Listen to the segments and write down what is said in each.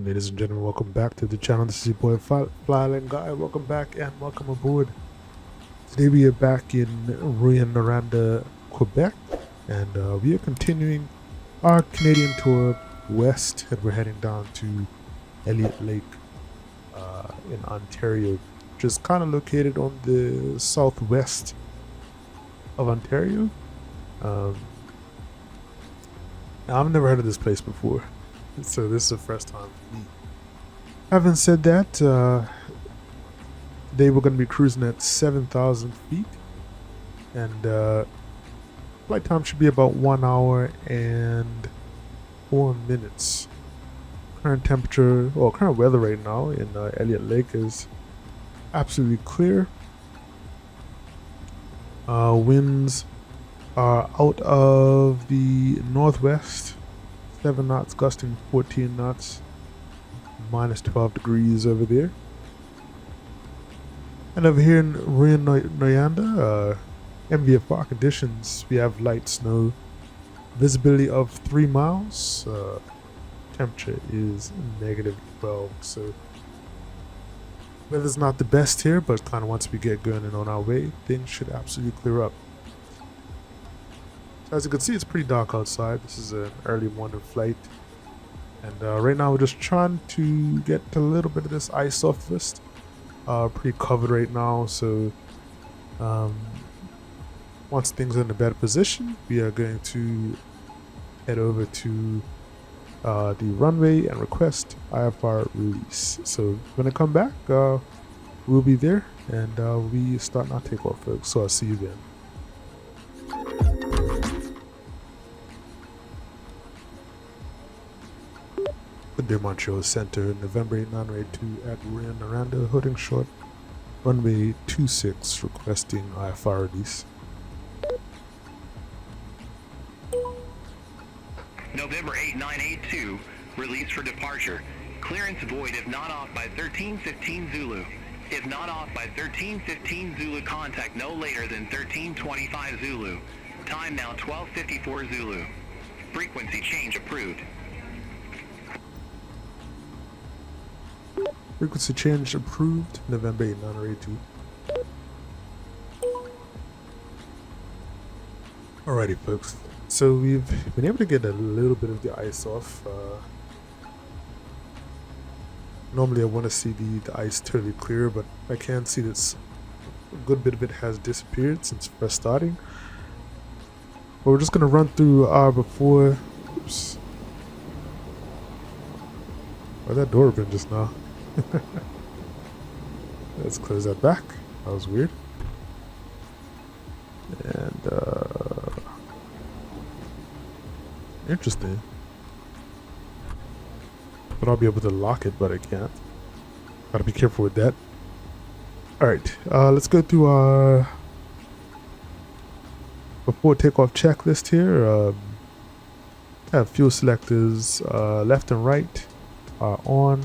Ladies and gentlemen, welcome back to the channel. This is your boy FlyIslandGuy. Welcome back and welcome aboard. Today we are back in Rwy, Quebec, and we are continuing our Canadian tour west, and we're heading down to Elliot Lake in Ontario, which is kind of located on the southwest of Ontario. Now, I've never heard of this place before, so this is the first time for me. Having said that, today we're going to be cruising at 7,000 feet, and flight time should be about 1 hour and 4 minutes. Current temperature, or current weather right now in Elliot Lake is absolutely clear. Winds are out of the northwest, 7 knots, gusting 14 knots, minus 12 degrees over there. And over here in Rwy, MVFR conditions, we have light snow, visibility of 3 miles, temperature is negative 12, so weather's not the best here, but kind of once we get going and on our way, things should absolutely clear up. So as you can see, it's pretty dark outside. This is an early morning flight, and right now we're just trying to get a little bit of this ice off list. Pretty covered right now, so once things are in a better position, we are going to head over to the runway and request IFR release. So when I come back, we'll be there, and we'll be starting our takeoff, folks. So I'll see you then. The Montreal Center, November 8, 982 at Rwy, holding short, runway 26, requesting IFR release. November 8, 982, release for departure. Clearance void if not off by 1315 Zulu. If not off by 1315 Zulu, contact no later than 1325 Zulu. Time now 1254 Zulu. Frequency change approved. Frequency change approved, November 8, 982. Alrighty, folks. So we've been able to get a little bit of the ice off. Normally I want to see the ice totally clear, but I can see that a good bit of it has disappeared since first starting. But we're just going to run through our before... Oops. Why'd that door open just now? Let's close that back. That was weird. And interesting. But I'll be able to lock it, but I can't. Gotta be careful with that. Alright, let's go through our before takeoff checklist here. Have fuel selectors left and right are on.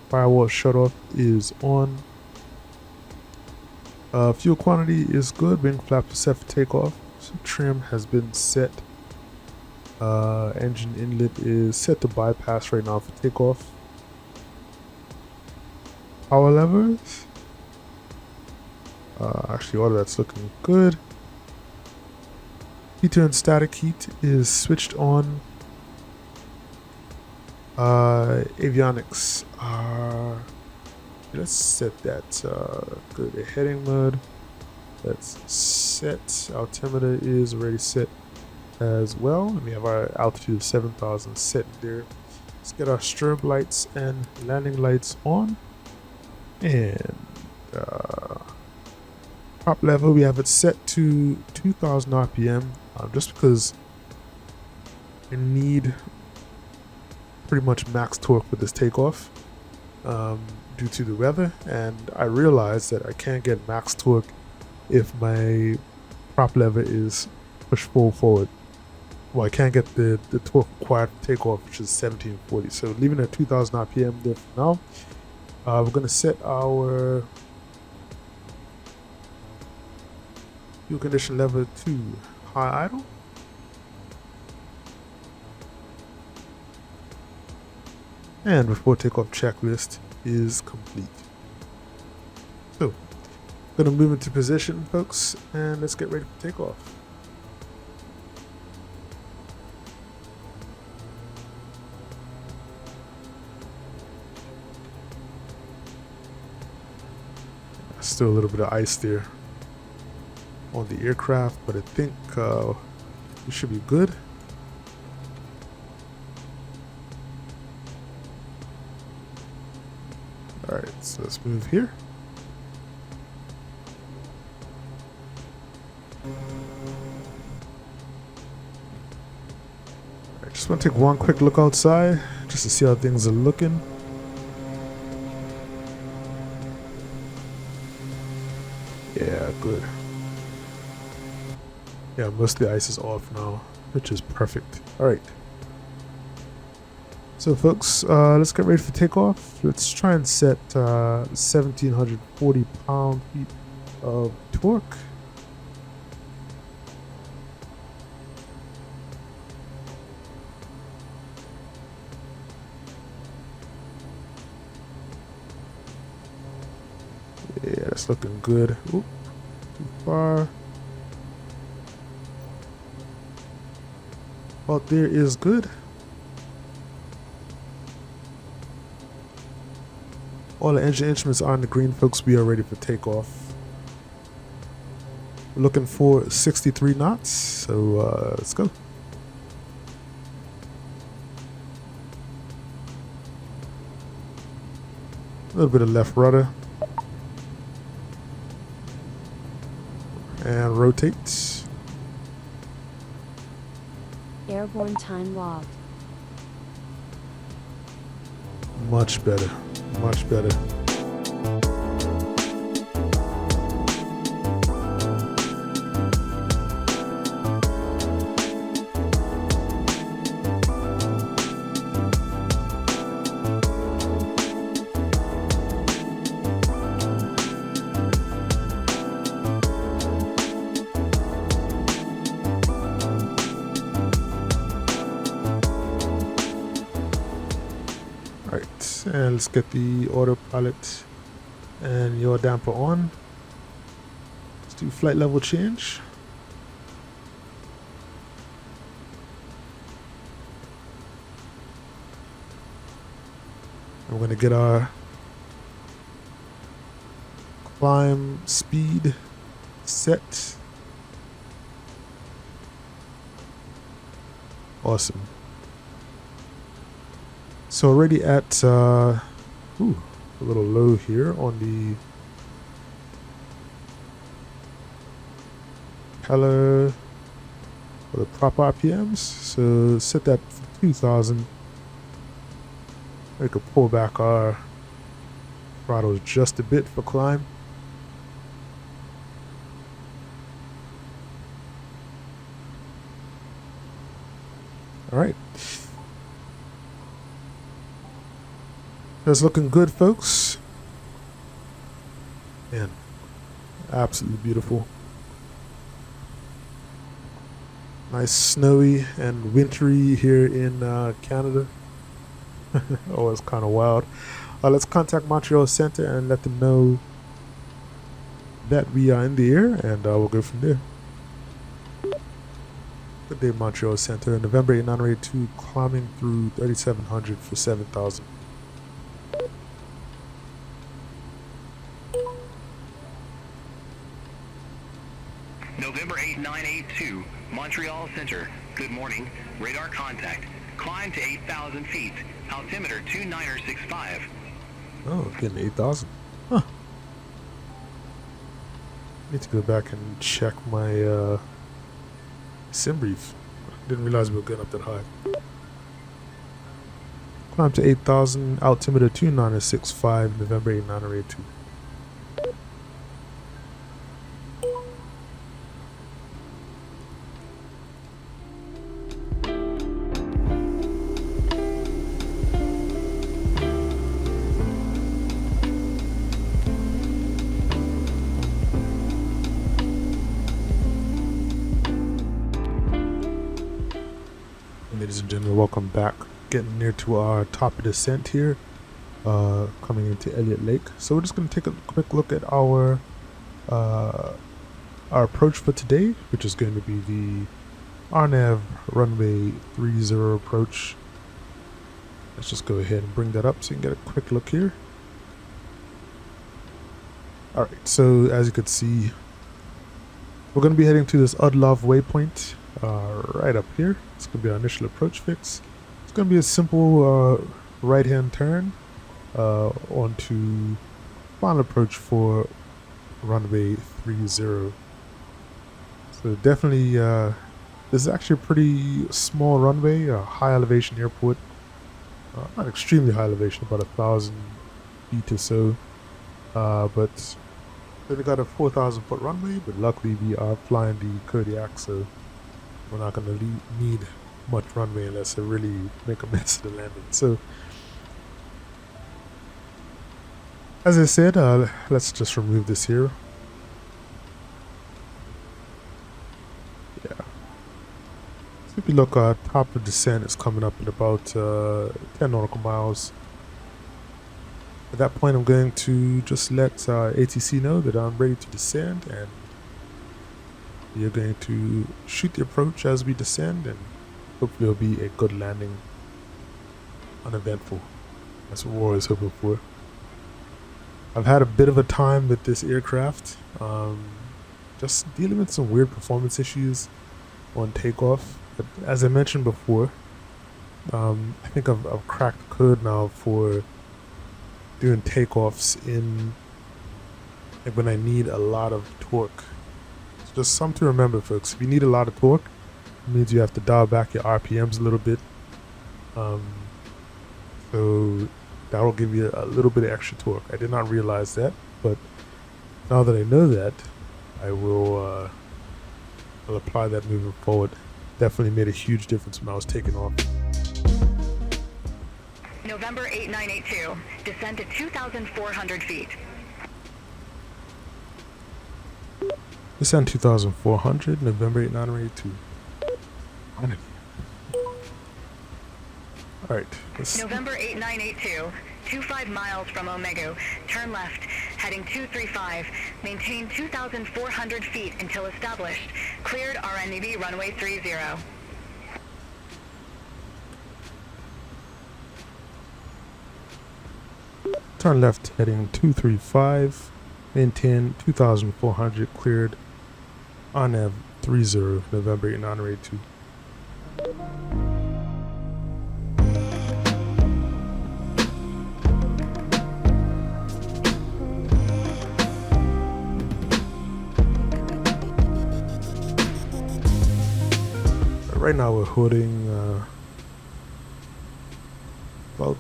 Firewall shutoff is on. Fuel quantity is good. Wing flaps are set for takeoff. So trim has been set. Engine inlet is set to bypass right now for takeoff. Power levers. Actually, all of that's looking good. Heater and static heat is switched on. Avionics are, let's set that, go to heading mode. That's set. Altimeter is already set as well. And we have our altitude of 7,000 set there. Let's get our strobe lights and landing lights on. And prop level, we have it set to 2,000 RPM, just because I need pretty much max torque with this takeoff due to the weather, and I realized that I can't get max torque if my prop lever is pushed full forward. Well, I can't get the torque required for takeoff, which is 1740. So leaving it at 2000 RPM there for now. We're going to set our fuel condition level to high idle. And before takeoff checklist is complete. So, gonna move into position, folks, and let's get ready for takeoff. Still a little bit of ice there on the aircraft, but I think we should be good. Alright, so let's move here. Alright, just want to take one quick look outside just to see how things are looking. Yeah, good. Yeah, most of the ice is off now, which is perfect. Alright. So folks, let's get ready for takeoff. Let's try and set 1,740 pound-feet of torque. Yeah, that's looking good. Oop, too far. Out there is good. All the engine instruments are on the green, folks. We are ready for takeoff. We're looking for 63 knots, so let's go. A little bit of left rudder. And rotate. Airborne time logged. Much better. Much better. And let's get the autopilot and your damper on. Let's do flight level change. I'm going to get our climb speed set. Awesome. So already at a little low here on the propeller for the proper RPMs. So set that for 2,000. We could pull back our throttles just a bit for climb. All right. That's looking good, folks. Man, absolutely beautiful. Nice snowy and wintry here in Canada. Oh, it's kind of wild. Let's contact Montreal Center and let them know that we are in the air, and we'll go from there. Good day, Montreal Center. November 8982, climbing through 3,700 for 7,000. November 8982, Montreal Center. Good morning. Radar contact. Climb to 8,000 feet. Altimeter 2965. Oh, getting 8,000. Huh. Need to go back and check my sim brief. Didn't realize we were getting up that high. Climb to 8,000. Altimeter 2965. November 8982. Ladies and gentlemen, welcome back getting near to our top of descent here, coming into Elliot Lake. So we're just going to take a quick look at our approach for today, which is going to be the RNAV runway 30 approach. Let's just go ahead and bring that up so you can get a quick look here. Alright, so as you can see, we're going to be heading to this Udlov waypoint right up here. It's going to be our initial approach fix. It's going to be a simple right-hand turn onto final approach for runway 30. So definitely, this is actually a pretty small runway, a high elevation airport. Not extremely high elevation, about 1,000 feet or so. But we got a 4,000 foot runway, but luckily we are flying the Kodiak, so we're not going to need much runway unless it really make a mess of the landing. So as I said, let's just remove this here. Yeah. So if you look, top of descent is coming up in about 10 nautical miles. At that point, I'm going to just let ATC know that I'm ready to descend, and we are going to shoot the approach as we descend, and hopefully it'll be a good landing, uneventful. That's what we're always hoping for. I've had a bit of a time with this aircraft, just dealing with some weird performance issues on takeoff. But as I mentioned before, I think I've cracked the code now for doing takeoffs in when I need a lot of torque. It's just something to remember, folks. If you need a lot of torque, it means you have to dial back your RPMs a little bit. So that will give you a little bit of extra torque. I did not realize that, but now that I know that, I will I'll apply that moving forward. Definitely made a huge difference when I was taking off. November 8982, descend to 2,400 feet. Descend 2,400, November 8982. Alright. November 8982, 25 miles from Omega, turn left, heading 235, maintain 2,400 feet until established, cleared RNAV runway 30. Turn left heading 235, maintain 2,400, cleared RNAV 30, November 8982. Right now we're holding about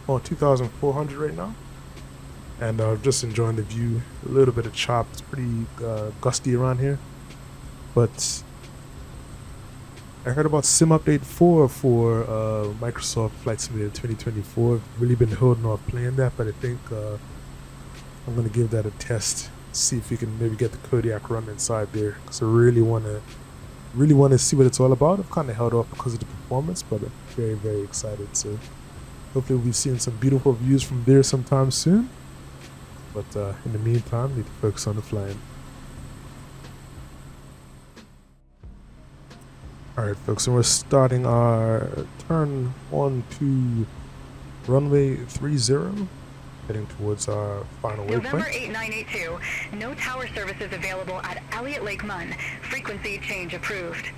2,400 right now, and just enjoying the view. A little bit of chop. It's pretty gusty around here, but I heard about Sim Update 4 for Microsoft Flight Simulator 2024. Really been holding off playing that, but I think I'm gonna give that a test. See if we can maybe get the Kodiak run inside there, because I really want to see what it's all about. I've kind of held off because of the performance, but I'm very, very excited. So hopefully we'll be seeing some beautiful views from there sometime soon. But in the meantime, need to focus on the flying. Alright folks, and we're starting our turn on to runway 30, heading towards our final November waypoint. 8982, no tower services available at Elliot Lake Mun, frequency change approved.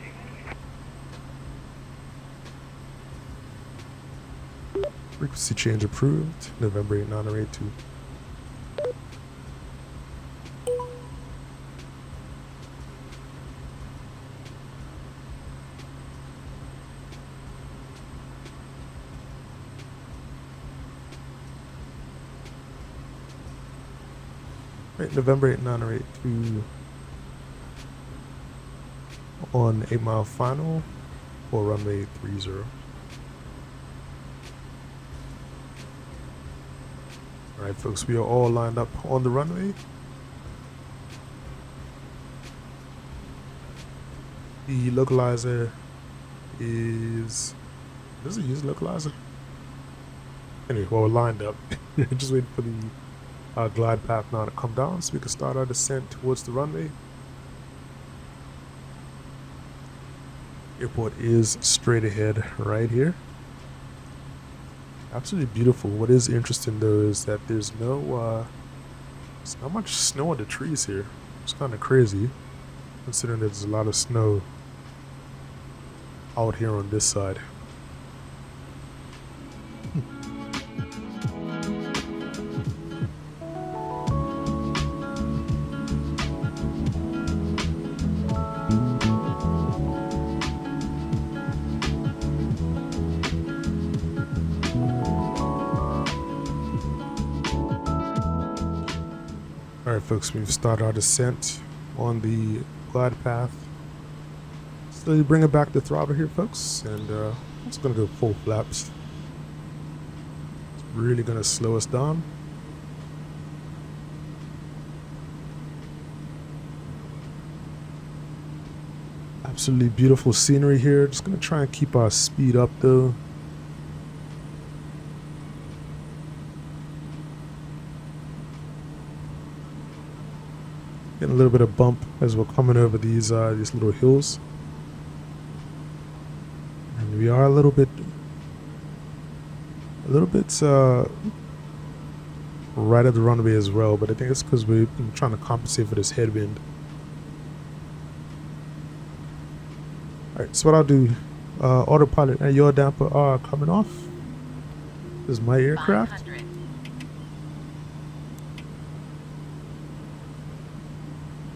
Frequency change approved, November 8982. Right, November 8982 on 8 Mile final for runway 30. Alright folks, we are all lined up on the runway. The localizer is Does it use localizer? Anyway, well, we're lined up. Just waiting for the glide path now to come down so we can start our descent towards the runway. Airport is straight ahead right here. Absolutely beautiful. What is interesting though is that there's not much snow on the trees here. It's kind of crazy considering there's a lot of snow out here on this side. Alright folks, we've started our descent on the glide path. Slowly bringing back the throttle here folks, and I'm just going to go full flaps. It's really going to slow us down. Absolutely beautiful scenery here. Just going to try and keep our speed up though. Getting a little bit of bump as we're coming over these little hills, and we are a little bit right at the runway as well. But I think it's because we've been trying to compensate for this headwind. All right, so what I'll do, autopilot and yaw damper are coming off. This is my aircraft. 500.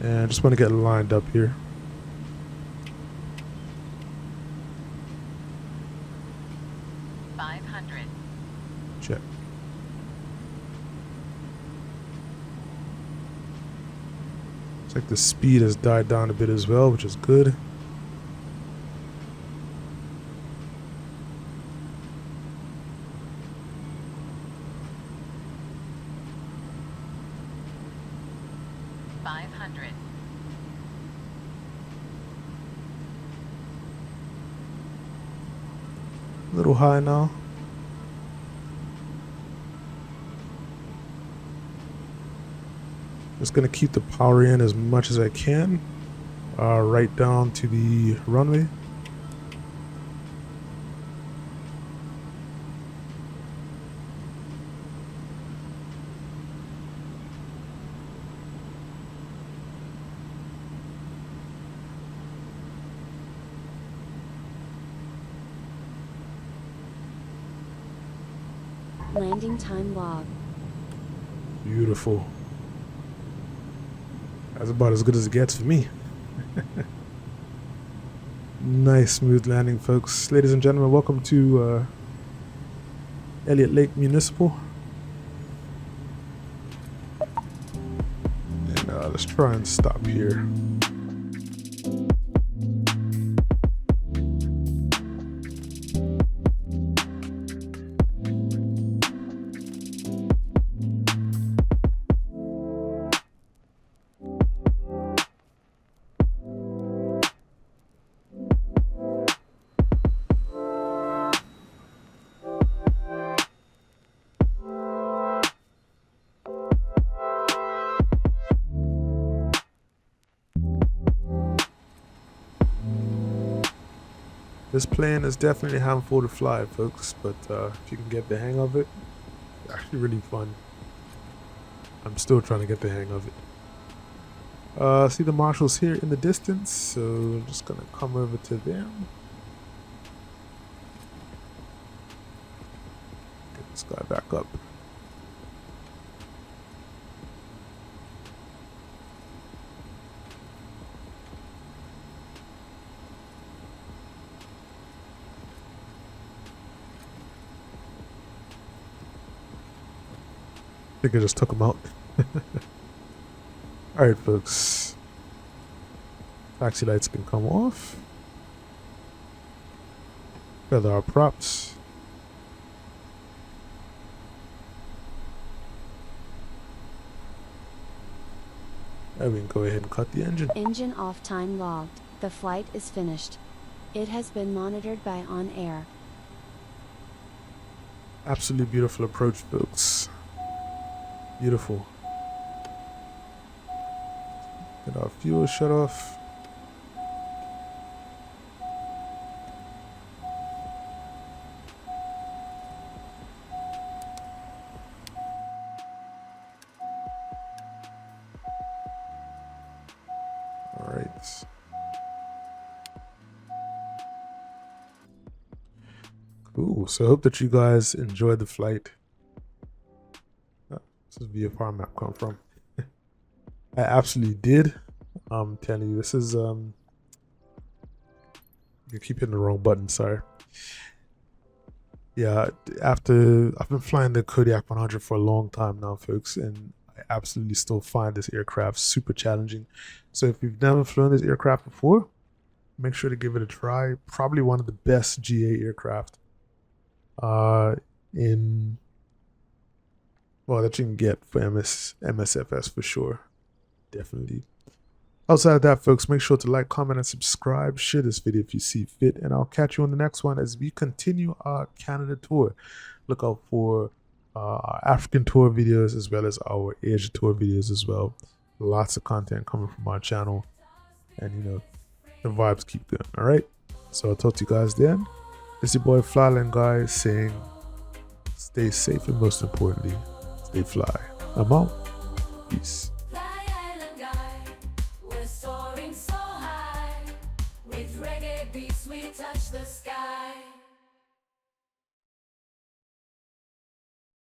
And I just want to get lined up here. Check. Looks like the speed has died down a bit as well, which is good. A little high now. Just gonna keep the power in as much as I can, right down to the runway. Landing time log. Beautiful. That's about as good as it gets for me. Nice smooth landing, folks. Ladies and gentlemen, welcome to Elliot Lake Municipal. And let's try and stop here. This plane is definitely a handful to fly, folks, but if you can get the hang of it, it's actually really fun. I'm still trying to get the hang of it. See the marshals here in the distance, so I'm just gonna come over to them. Get this guy back up. I think I just took him out. Alright folks, taxi lights can come off. Feather our props. And we can go ahead and cut the engine. Engine off time logged. The flight is finished. It has been monitored by On Air. Absolutely beautiful approach, folks. Beautiful. Get our fuel shut off. All right. Cool. So I hope that you guys enjoyed the flight. This is VFR map come from. I absolutely did. I'm telling you, this is you keep hitting the wrong button, sorry. Yeah, after I've been flying the Kodiak 100 for a long time now, folks, and I absolutely still find this aircraft super challenging. So if you've never flown this aircraft before, make sure to give it a try. Probably one of the best GA aircraft that you can get for MSFS for sure. Definitely. Outside of that, folks, make sure to like, comment, and subscribe. Share this video if you see fit, and I'll catch you on the next one as we continue our Canada tour. Look out for our African tour videos as well as our Asia tour videos as well. Lots of content coming from our channel, and you know, the vibes keep going. All right, so I'll talk to you guys then. It's your boy FlyIslandGuy saying stay safe and most importantly, stay fly. I'm out. Peace.